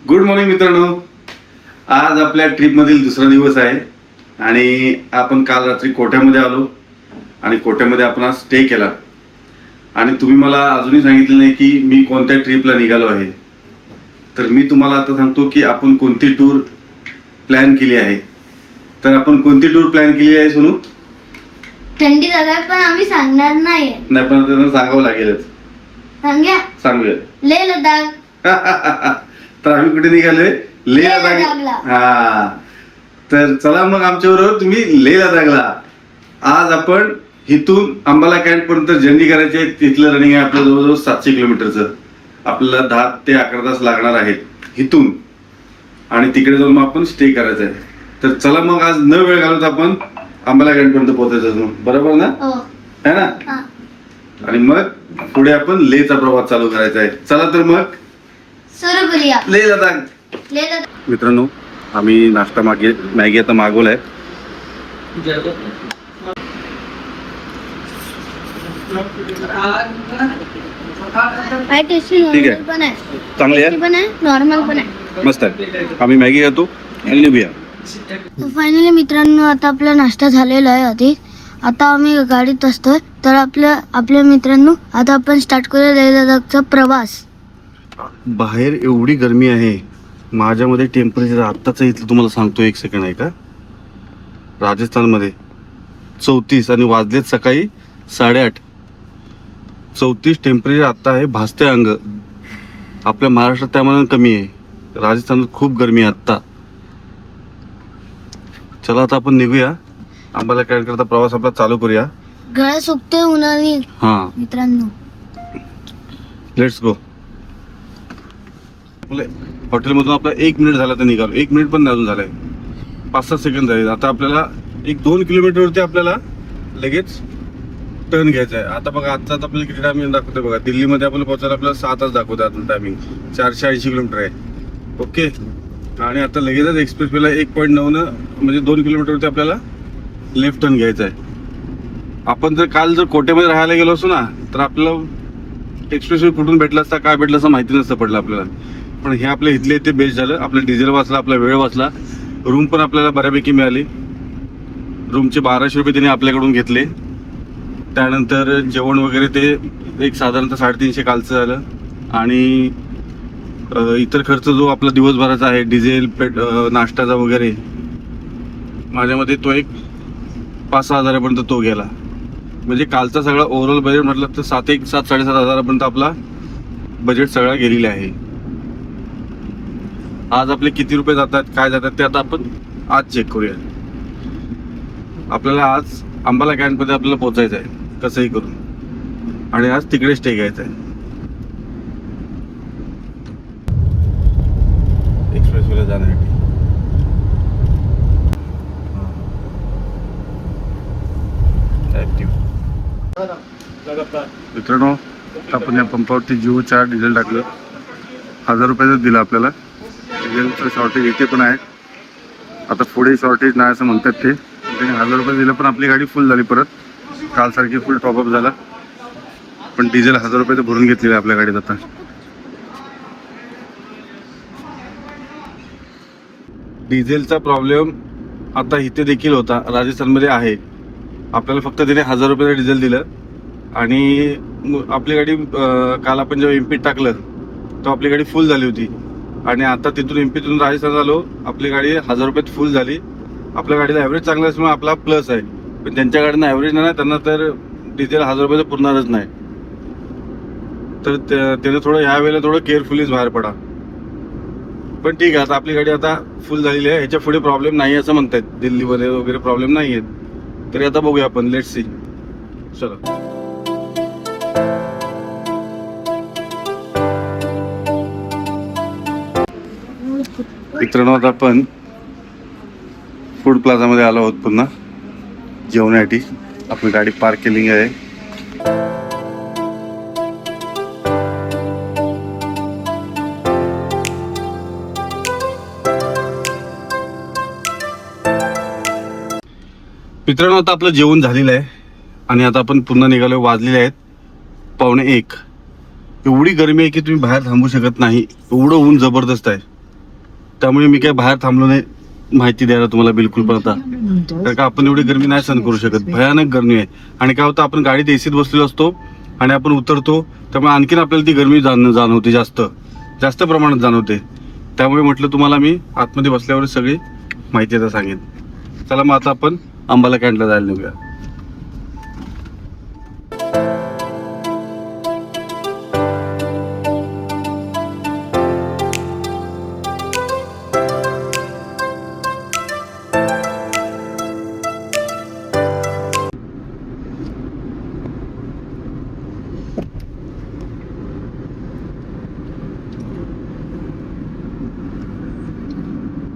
Good morning मित्रांनो. आज आपल्या ट्रिप मधील दुसरा दिवस आहे आणि आपण काल रात्री कोठ्यामध्ये आलो आणि कोठ्यामध्ये आपण आज स्टे केला. आणि तुम्ही मला अजूनही सांगितलं नाही की मी कोणत्या ट्रिपला निघालो आहे. तर मी तुम्हाला आता सांगतो की आपण कोणती टूर प्लॅन केली आहे. तर आपण कोणती टूर प्लॅन केली आहे सोनू? थंडी जागा पण आम्ही सांगणार नाही. नाही पण त्यांना सांगावं लागेलच. सांगूया. लेह लडाख. तर आम्ही कुठे निघालोय? लेह लडाखला. लडाख. हा, तर चला मग आमच्याबरोबर तुम्ही लेह लडाखला. आज आपण इथून अंबाला कॅम्प पर्यंत जर्नी करायची आहे. तिथलं रनिंग आहे आपलं जवळजवळ 700 किलोमीटरचं. आपल्याला 10 ते 11 तास लागणार आहेत इथून आणि तिकडे जाऊन मग आपण स्टे करायचं आहे. तर चला मग आज न वेळ घालवता आपण अंबाला कॅम्प पर्यंत पोहोचायचं. बरोबर ना? है ना? आणि मग पुढे आपण लेहचा प्रवास चालू करायचा आहे. चला तर मग सुरू करूया. लेह लडाख. लेह लडाख. मित्रांनो, आम्ही नाश्ता मॅगी आता मागवलाय. काय टेस्टी ठीक आहे. पण आहे. चांगली आहे, पण आहे, नॉर्मल पण आहे. मस्त आहे. आम्ही मॅगी खातो आणि निघूया. फायनली मित्रांनो, आता आपला नाश्ता झालेला आहे आधी. आता आम्ही गाडीत असतोय. तर आपल्या मित्रांनो, आता आपण स्टार्ट करूया लेह लडाखचा प्रवास. बाहेर एवढी गरमी आहे. माझ्यामध्ये टेम्परेचर आत्ताच इथलं तुम्हाला सांगतो, 1 सेकंड आहे का. राजस्थानमध्ये 34 आणि वाजलेत सकाळी 8:30. 34 टेम्परेचर आत्ता आहे. भासते अंग. आपल्या महाराष्ट्रात त्यामुळे कमी आहे. राजस्थानात खूप गरमी आहे आत्ता. चला आता आपण निघूया. अंबाला कॅम्प करता प्रवास आपला चालू करूया. गळा सुकते उन्हाळी हा, मित्रांनो. Let's go. हॉटेलमधून आपला 1 मिनिट झाला तर निघालो. 1 मिनिट पण नाही अजून झालंय. 5-7 सेकंड झाले. आता आपल्याला 1-2 किलोमीटरवरती आपल्याला लगेच टर्न घ्यायचा आहे. आता बघा, आजचा आपल्याला किती टायमिंग दाखवतोय बघा. दिल्लीमध्ये आपल्याला पोहोचायला आपल्याला 6 तास दाखवतोय अजून टायमिंग. 480 किलोमीटर आहे. ओके. आणि आता लगेचच एक्सप्रेसवेला 1.9 म्हणजे 2 किलोमीटरवरती आपल्याला लेफ्ट टर्न घ्यायचा आहे. आपण काल कोट्यामध्ये राहायला गेलो असतो ना, तर आपल्याला एक्सप्रेसवे कुठून भेटला असता, काय भेटलं असं माहिती नसतं पडलं आपल्याला. पण हे आपल्या इथले इथे बेस्ट झालं. आपलं डिझेल वाचला, आपला वेळ वाचला. रूम पण आपल्याला बऱ्यापैकी मिळाली. रूमचे 1200 रुपये त्यांनी आपल्याकडून घेतले. त्यानंतर जेवण वगैरे ते एक साधारणतः 350 कालचं झालं. आणि इतर खर्च जो आपला दिवसभराचा आहे, डिझेल, नाश्त्याचा वगैरे, माझ्यामध्ये तो एक 5-6 हजारापर्यंत तो गेला. म्हणजे कालचा सगळा ओव्हरऑल बजेट म्हटलं तर 7-7.5 हजारापर्यंत आपला बजेट सगळा गेलेला आहे. आज आपले किती रुपये जातात, काय जातात ते आता आपण आज चेक करूया. आपल्याला आज अंबाला कॅम्पमध्ये आपल्याला पोहोचायचं आहे कसंही करून. आणि आज तिकडे स्टे घ्यायचा आहे. एक्सप्रेसवेला जाण्यासाठी. मित्रांनो, आपण या पंपावरती जिओ 4 डिझेल टाकलं. 1000 रुपयाचं दिलं आपल्याला. डिझेलचं शॉर्टेज इथे पण आहे. आता पुढे शॉर्टेज नाही असं म्हणतात ते. त्यांनी 1000 रुपये दिलं, पण आपली गाडी फुल झाली परत. कालसारखी फुल टॉपअप झाला. पण डिझेल 1000 रुपये तर भरून घेतलेलं आहे आपल्या गाडीत आता. डिझेलचा प्रॉब्लेम आता इथे देखील होता, राजस्थानमध्ये आहे. आपल्याला फक्त त्याने 1000 रुपयाचं डिझेल दिलं आणि आपली गाडी काल आपण जेव्हा एमपीत टाकलं तेव्हा आपली गाडी फुल झाली होती. आणि आता तिथून एमपीतून राजस्थान आलो, आपली गाडी 1000 रुपयात फुल झाली. आपल्या गाडीला ॲव्हरेज चांगला असल्यामुळे आपला प्लस आहे. पण त्यांच्या गाडीनं ॲव्हरेज नाही, त्यांना तर डिझेल 1000 रुपयाचं पुरणारच नाही. तर त्यानं थोडं ह्या वेळेला थोडं केअरफुलीच बाहेर पडा. पण ठीक आहे, आता आपली गाडी आता फुल झालेली आहे. ह्याच्या पुढे प्रॉब्लेम नाही असं म्हणतात. दिल्लीमध्ये वगैरे प्रॉब्लेम नाही आहेत. तरी आता बघूया आपण. Let's see. चला. मित्रांनो, आता आपण फूड प्लाझामध्ये आलो आहोत पुन्हा जेवण्यासाठी. आपली गाडी पार्क केली आहे. मित्रांनो, आता आपलं जेवण झालेलं आहे आणि आता आपण पुन्हा निघालो. वाजलेले आहेत 1:15. एवढी गरमी आहे की तुम्ही बाहेर थांबू शकत नाही. एवढं ऊन जबरदस्त आहे. त्यामुळे मी काय बाहेर थांबलो नाही माहिती द्यायला तुम्हाला बिलकुल पण आता, कारण का आपण एवढी गरमी नाही सहन करू शकत, भयानक गरमी आहे. आणि काय होतं, आपण गाडीत एसीत बसलेलो असतो आणि आपण उतरतो, त्यामुळे आणखीन आपल्याला ती गरमी जाणवते, जास्त प्रमाणात जाणवते. त्यामुळे म्हटलं तुम्हाला मी आतमध्ये बसल्यावर सगळी माहिती आता सांगेन. चला मग आता आपण अंबाला कॅन्टला जायला निघूया.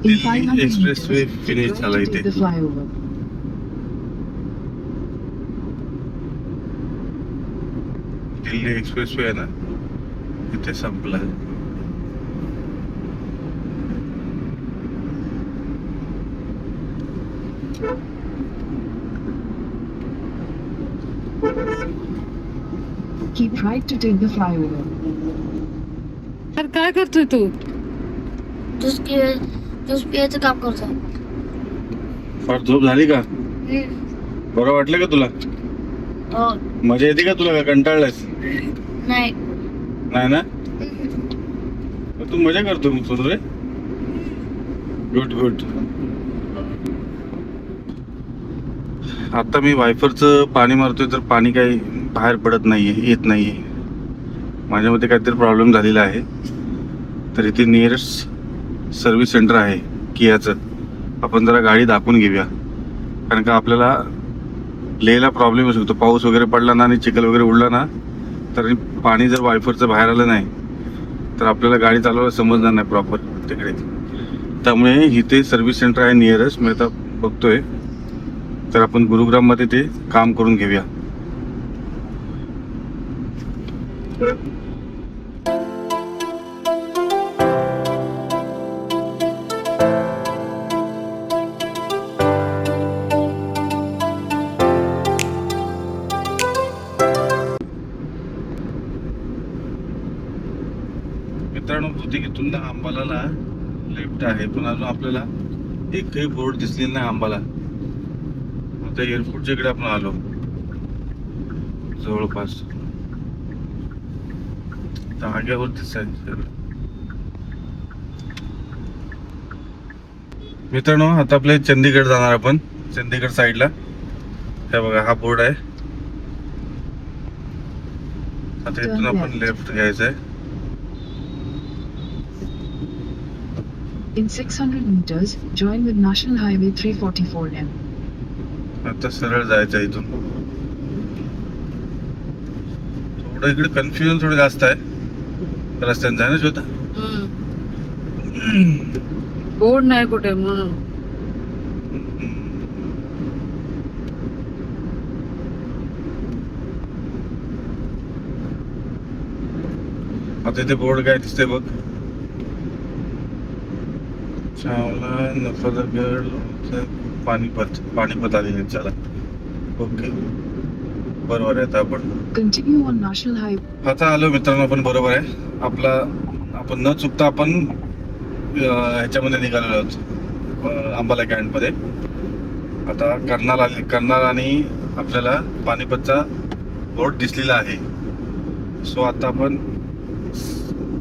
दिल्ली एक्सप्रेस वे फिनिश झाला इथे. दिल्ली एक्सप्रेस वे आहे ना, इथे संपला. Keep right to take the flyover. तर काय करतोय तू? ज्यूस पियाचं काम करतो. फार झोप झाली का? बरं वाटलं का तुला? हो. मजा येते का तुला? का कंटाळलास? नाही. नाही ना, मग तू मजा करतो मग सोनू रे. गुड. आता मी वायफरचं पाणी मारतोय तर पाणी काही बाहेर पडत नाहीये, येत नाहीये. माझ्या मते काहीतरी प्रॉब्लेम झालेला आहे. तर इथे नियरेस्ट सर्व्हिस सेंटर आहे कियाचं, आपण जरा गाडी दाखवून घेऊया. कारण का आपल्याला लेहला प्रॉब्लेम होऊ शकतो, पाऊस वगैरे पडला ना आणि चिखल वगैरे उडला ना, तर पाणी जर वायफरचं बाहेर आलं नाही तर आपल्याला गाडी चालवायला समजणार नाही प्रॉपर तिकडे. त्यामुळे इथे सर्व्हिस सेंटर आहे नियरेस्ट, मी आता बघतोय. तर आपण गुरुग्राममध्ये ते काम करून घेऊया. मित्रांनो, भौतिकीतून ना अंबाला लेफ्ट आहे, पण अजून आपल्याला एकही बोर्ड दिसलेला नाही अंबाला. आता एअरपोर्टच्या इकडे आपण आलो जवळपास, जागेवर दिसायचं. मित्रांनो, आता आपले चंदीगड जाणार आपण, चंदीगड साईडला. हे बघा, हा बोर्ड आहे. आता इथून आपण लेफ्ट घ्यायचं आहे. In 600 meters, join with National Highway 344M. आता सरळ जायचं इथून. थोडं इकडे कन्फ्युजन थोडं जास्त आहे रस्त्यांचं, आहे ना श्वेता? बोर्ड नाही कुठे म्हणून. आता इथे बोर्ड काय दिसते बघ, चावला, नफरगड, पाणीपत आलेले. चला, ओके, बरोबर आहे. आता Continue on National Highway. आता आलो मित्रांनो आपण, बरोबर आहे. आपण न चुकता आपण ह्याच्यामध्ये निघालेलो आहोत, अंबाला कॅन्टमध्ये. आता कर्नाल आणि आपल्याला पानिपतचा बोर्ड दिसलेला आहे. सो आता आपण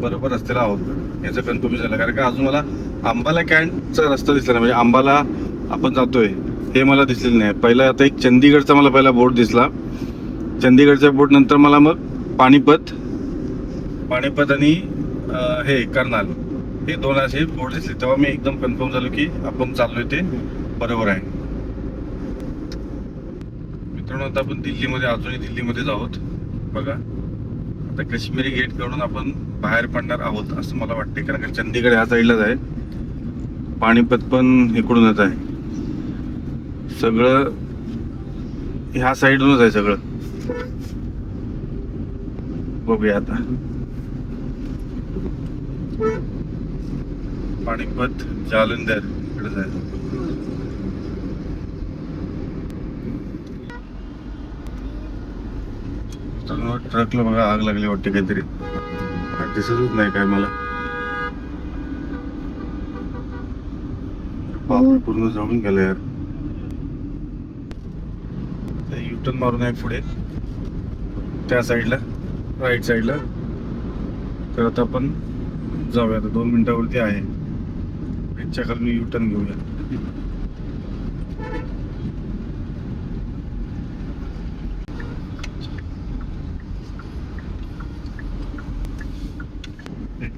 बरोबर रस्त्याला आहोत याचं कन्फर्म झालं. कारण का अजून मला अंबाला कॅन्टचा रस्ता दिसला नाही, म्हणजे अंबाला आपण जातोय हे मला दिसलेलं नाही. पहिला आता एक चंदीगडचा मला पहिला बोर्ड दिसला, चंदीगडच्या बोर्ड नंतर मला मग पानिपत आणि हे कर्नाल, हे दोन असे बोर्ड दिसले. तेव्हा मी एकदम कन्फर्म झालो की आपण चाललोय ते बरोबर आहे. मित्रांनो, आता आपण दिल्लीमध्ये, अजूनही दिल्लीमध्येच आहोत. बघा, आता काश्मीरी गेट कडून आपण बाहेर पडणार आहोत असं मला वाटते. कारण का चंदीगड ह्या साईडलाच आहे, पानिपत पण इकडूनच आहे, सगळं ह्या साईडूनच आहे सगळं. बघूया आता. पानिपत, जालंधर इकडे आहे. ट्रकला बघा आग लागली वाटते काहीतरी, दिसतच नाही काय मला. बाप, पूर्ण जळून गेलं यार. युटर्न मारून आहे पुढे त्या साईडला, राईट साईडला. तर आता आपण जाऊया. आता 2 मिनिटावरती आहे. याच्या खाली मी युटर्न घेऊया.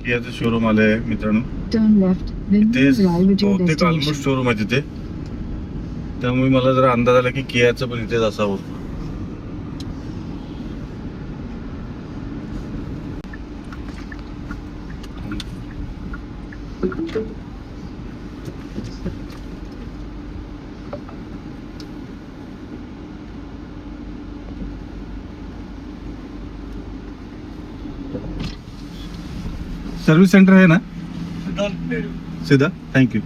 कियाचं शोरूम आलंय मित्रांनो. Turn left, then ते drive at your बहुतेक ऑलमोस्ट destination. शोरूम आहे तिथे. त्यामुळे मला जरा अंदाज आला की कियाचं पण इथेच असावं. सर्विस सेंटर है ना सीधा. Thank you.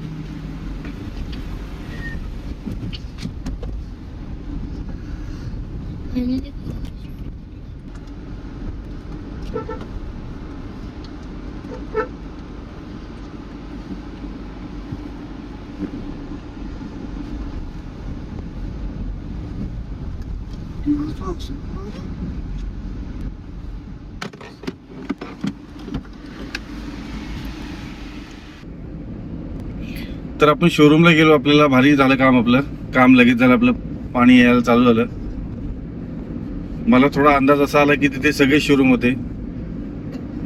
तर आपण शोरूमला गेलो. आपल्याला भारी झालं काम. आपलं काम लगेच झालं. आपलं पाणी यायला चालू झालं. मला थोडा अंदाज असा आला की तिथे सगळे शोरूम होते.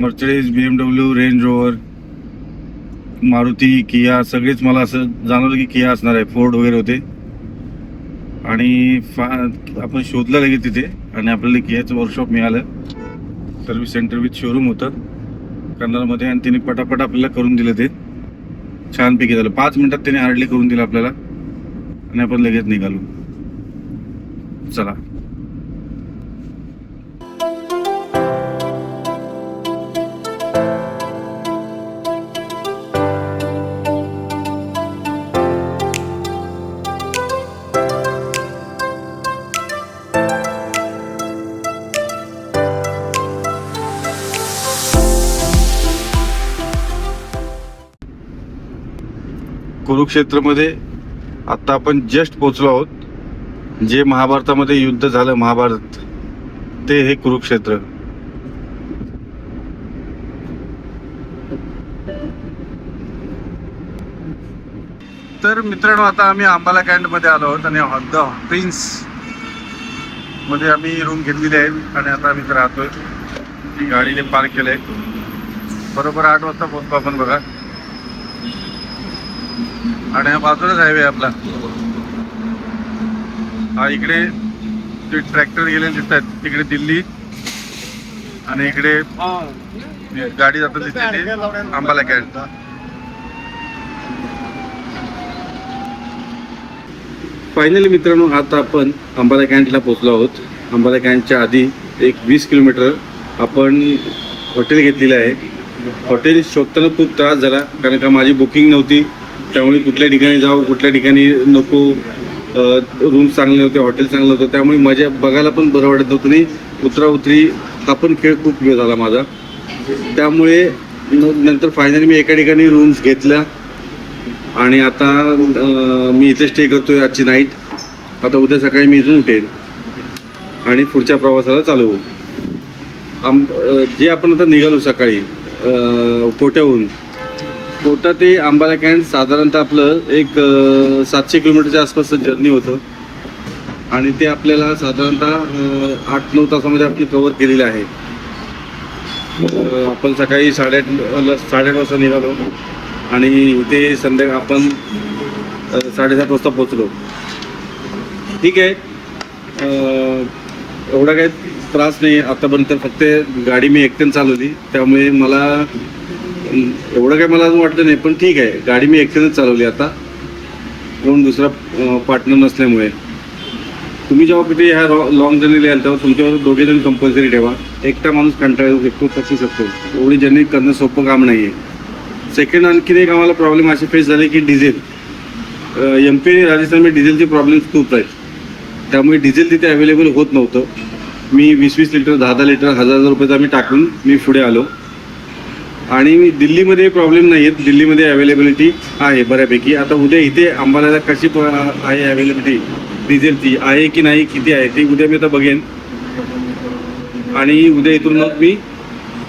Mercedes, BMW, Range Rover, Maruti, Kia सगळेच. मला असं जाणवलं की किया असणार आहे. फोर्ड वगैरे होते. आणि आपण शोधलं लगेच तिथे आणि आपल्याला कियाचं वर्कशॉप मिळालं. सर्व्हिस सेंटर विथ शोरूम होतं कन्नरमध्ये. आणि तिने पटापट आपल्याला करून दिलं. ते छानपैकी झालं. 5 मिनिटात त्याने हार्डली करून दिलं आपल्याला. आणि आपण लगेच निघालो. चला. कुरुक्षेत्रमध्ये आता आपण जस्ट पोहोचलो आहोत. जे महाभारतामध्ये युद्ध झालं, महाभारत, ते हे कुरुक्षेत्र. तर मित्रांनो, आता आम्ही अंबाला कॅन्ट मध्ये आलो आहोत आणि द प्रिन्स मध्ये आम्ही रूम घेतलेली आहे. आणि आता आम्ही राहतोय. ती गाडीने पार्क केलंय. बरोबर 8 वाजता पोहोचतो आपण बघा. आणि हा बाजूलाच हायवे आपला. हा इकडे जे ट्रॅक्टर गेलेले दिसत आहेत तिकडे दिल्ली. आणि इकडे गाडी जातात दिसते अंबाला कॅन्ट. फायनली मित्रांनो, आता आपण अंबाला कॅन्टला पोहोचलो आहोत. अंबाला कॅन्टच्या आधी एक 20 किलोमीटर आपण हॉटेल घेतलेलं आहे. हॉटेल शोधताना खूप त्रास झाला कारण का माझी बुकिंग नव्हती. त्यामुळे कुठल्या ठिकाणी जाऊ, कुठल्या ठिकाणी नको, रूम्स चांगले नव्हते, हॉटेल चांगलं होतं. त्यामुळे मजा बघायला पण बरं वाटत नव्हतं. नाही उतराउतरी हा पण खेळ खूप वेळ झाला माझा. त्यामुळे नंतर फायनली मी एका ठिकाणी रूम्स घेतल्या. आणि आता मी इथे स्टे करतोय आजची नाईट. आता उद्या सकाळी मी इथून उठेन आणि पुढच्या प्रवासाला चालू होऊ. जे आपण आता निघालो सकाळी कोट्याहून. कोटा ते अंबाला कॅन्ट साधारणतः आपलं एक 700 किलोमीटरच्या आसपासचं जर्नी होतं. आणि ते आपल्याला साधारणतः 8-9 तासामध्ये आपली कव्हर केलेलं आहे. आपण सकाळी 8:30 वाजता निघालो आणि इथे संध्याकाळी आपण 7:30 वाजता पोचलो. ठीक आहे. एवढा काही त्रास नाही आतापर्यंत. फक्त गाडी मी एकट्याने चालवली त्यामुळे मला एवढं काय मला अजून वाटलं नाही. पण ठीक आहे, गाडी मी एकट्यानेच चालवली आता, कोण दुसरा पार्टनर नसल्यामुळे. तुम्ही जेव्हा कुठे ह्या लॉंग जर्नीला याल तेव्हा तुमच्यावर 2 जण कंपल्सरी ठेवा. एकटा माणूस कंटाळू शकतो, तसू शकतो. एवढी जर्नी करणं सोपं काम नाही आहे. सेकंड आणखीन एक आम्हाला प्रॉब्लेम असे फेस झाले की डिझेल. MP आणि राजस्थानमध्ये डिझेलचे प्रॉब्लेम्स खूप आहेत. त्यामुळे डिझेल तिथे अवेलेबल होत नव्हतं. मी 20-20 लिटर, 10-10 लिटर, 1000 रुपयाचा मी टाकून मी पुढे आलो. आणि दिल्लीमध्ये प्रॉब्लेम नाही आहेत, दिल्लीमध्ये अवेलेबिलिटी आहे बऱ्यापैकी. आता उद्या इथे अंबालाला कशी आहे अवेलेबिलिटी डिझेलची आहे की नाही, किती आहे ते उद्या मी आता बघेन. आणि उद्या इथून मग मी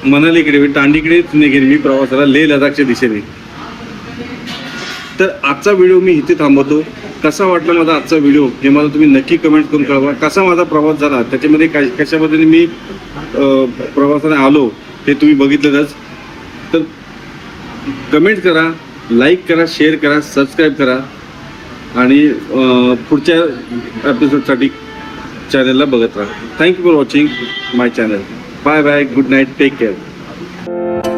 मनालीकडे टांडीकडेच निघेन मी प्रवासाला, लेह लडाखच्या दिशेने. तर आजचा व्हिडिओ मी इथे थांबवतो. कसा वाटला माझा आजचा व्हिडिओ हे मला तुम्ही नक्की कमेंट करून कळवा. कसा माझा प्रवास झाला, त्याच्यामध्ये कशा पद्धतीने मी प्रवासाने आलो हे तुम्ही बघितलंच. तर कमेंट करा, लाईक करा, शेअर करा, सबस्क्राईब करा आणि पुढच्या एपिसोडसाठी चॅनलला बघत राहा. Thank you for watching my channel. Bye bye, good night, take care.